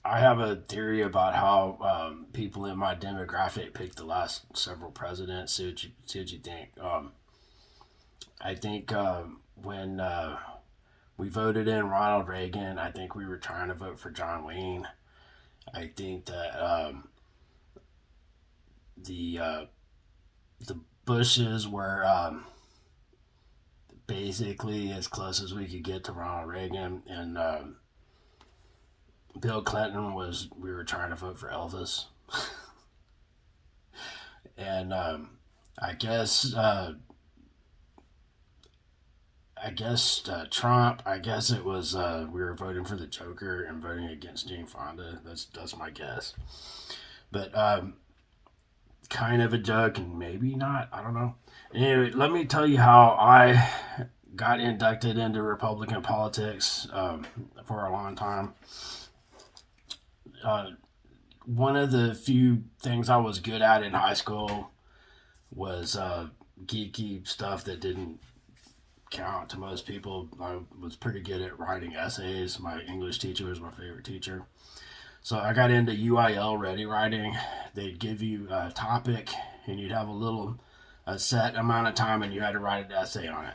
I have a theory about how people in my demographic picked the last several presidents. See what you think. I think when we voted in Ronald Reagan, I think we were trying to vote for John Wayne. I think that the the Bushes were basically as close as we could get to Ronald Reagan, and Bill Clinton was we were trying to vote for Elvis, and I guess Trump. I guess it was we were voting for the Joker and voting against Jane Fonda. That's my guess. But kind of a joke and maybe not. I don't know. Anyway, let me tell you how I got inducted into Republican politics for a long time. Uh, One of the few things I was good at in high school was geeky stuff that didn't count to most people. I was pretty good at writing essays. My English teacher was my favorite teacher. So I got into UIL ready writing. They'd give you a topic and you'd have a set amount of time and you had to write an essay on it.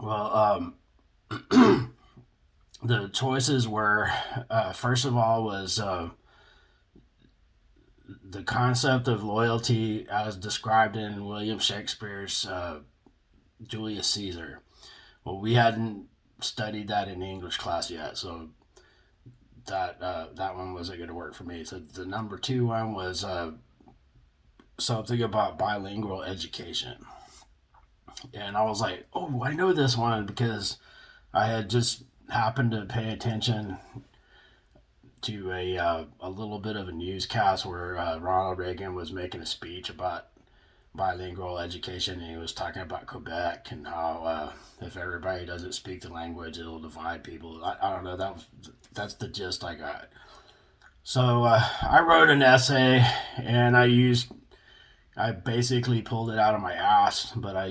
Well, the choices were first of all was the concept of loyalty as described in William Shakespeare's Julius Caesar. Well, we hadn't studied that in English class yet, so that one wasn't going to work for me. So the number two one was something about bilingual education, and I was like, oh, I know this one because I had just happened to pay attention to a little bit of a newscast where Ronald Reagan was making a speech about bilingual education, and he was talking about Quebec and how if everybody doesn't speak the language, it'll divide people. I don't know. That's the gist I got. So I wrote an essay, and I basically pulled it out of my ass, but I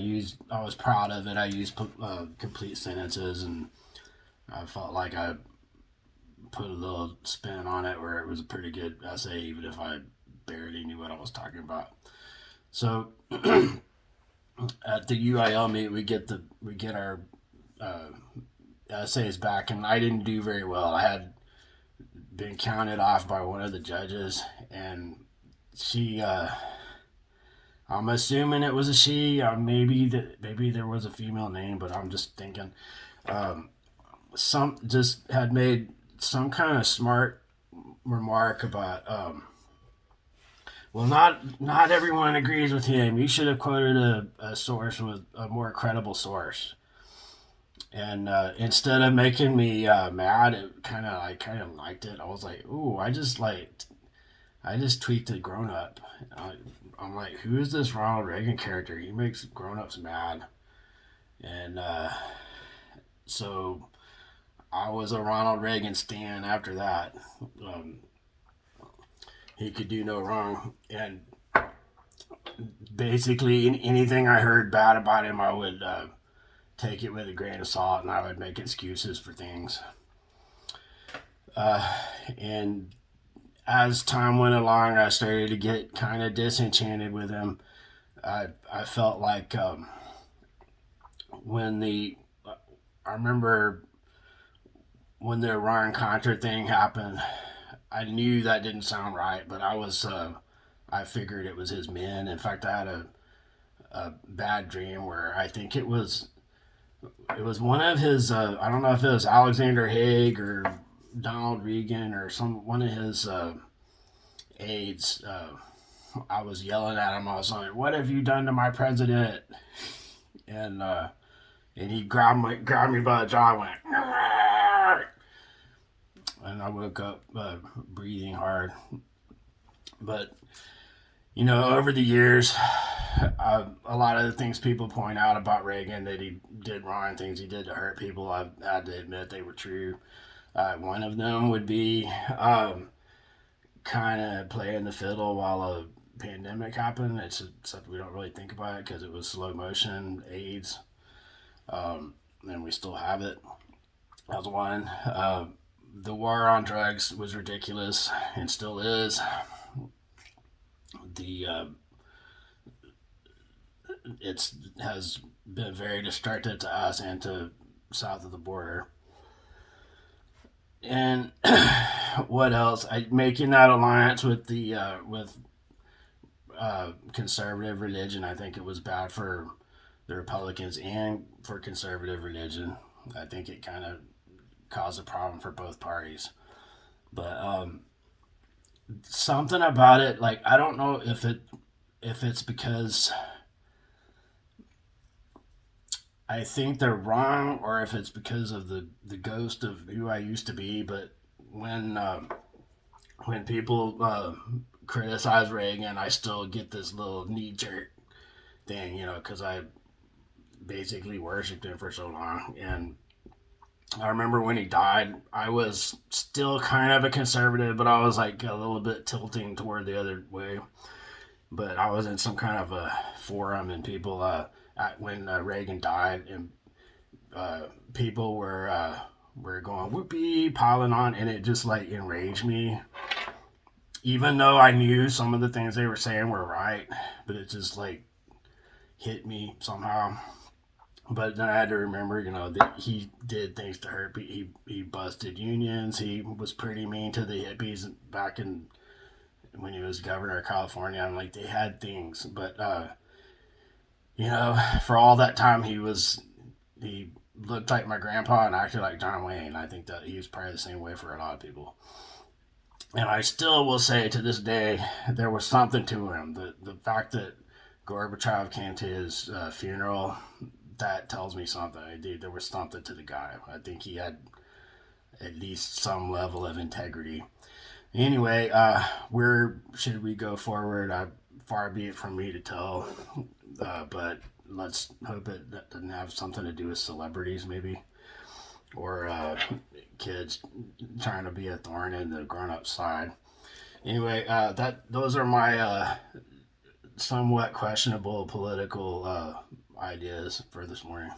was proud of it. I used complete sentences, and I felt like I put a little spin on it where it was a pretty good essay, even if I barely knew what I was talking about. So at the UIL meet, we get our uh, essays back, and I didn't do very well. I had been counted off by one of the judges, and she. I'm assuming it was a she. Maybe there was a female name, but I'm just thinking. Some just had made some kind of smart remark about well, not everyone agrees with him. You should have quoted a source with a more credible source. And instead of making me mad, I kind of liked it. I was like, ooh, I just tweaked a grown up. I'm like, who is this Ronald Reagan character? He makes grown ups mad. And so I was a Ronald Reagan stan after that. Um, he could do no wrong, and basically anything I heard bad about him, I would take it with a grain of salt, and I would make excuses for things. And as time went along, I started to get kind of disenchanted with him. I felt like when the I remember when the Iran Contra thing happened, I knew that didn't sound right, but I figured it was his men. In fact, I had a bad dream where I think it was one of his I don't know if it was Alexander Haig or Donald Regan or some one of his aides. I was yelling at him. I was like, "What have you done to my president?" And and he grabbed me by the jaw and went, "Arr!" And I woke up breathing hard. But over the years, a lot of the things people point out about Reagan that he did wrong, things he did to hurt people, I've had to admit they were true. One of them would be kind of playing the fiddle while a pandemic happened. It's something we don't really think about because it was slow motion AIDS, and we still have it. That was one. the war on drugs was ridiculous and still is. The It's has been very destructive to us and to south of the border. And what else? Making that alliance with the with conservative religion, I think it was bad for the Republicans and for conservative religion. I think it kind of caused a problem for both parties. But something about it, like I don't know if it's because I think they're wrong or if it's because of the ghost of who I used to be. But when uh, when people criticize Reagan, I still get this little knee jerk thing, because I basically worshipped him for so long. And I remember when he died, I was still kind of a conservative, but I was like a little bit tilting toward the other way. But I was in some kind of a forum, and people, when Reagan died, and people were going whoopee, piling on, and it just like enraged me. Even though I knew some of the things they were saying were right, but it just like hit me somehow. But then I had to remember, that he did things to hurt. He busted unions. He was pretty mean to the hippies back in when he was governor of California. I'm like, they had things, but for all that time, he looked like my grandpa and acted like John Wayne. I think that he was probably the same way for a lot of people. And I still will say to this day, there was something to him. The fact that Gorbachev came to his funeral, that tells me something. There was something to the guy. I think he had at least some level of integrity. Anyway, where should we go forward? Far be it from me to tell, but let's hope it doesn't have something to do with celebrities, maybe, or kids trying to be a thorn in the grown-up side. Anyway, those are my somewhat questionable political ideas for this morning.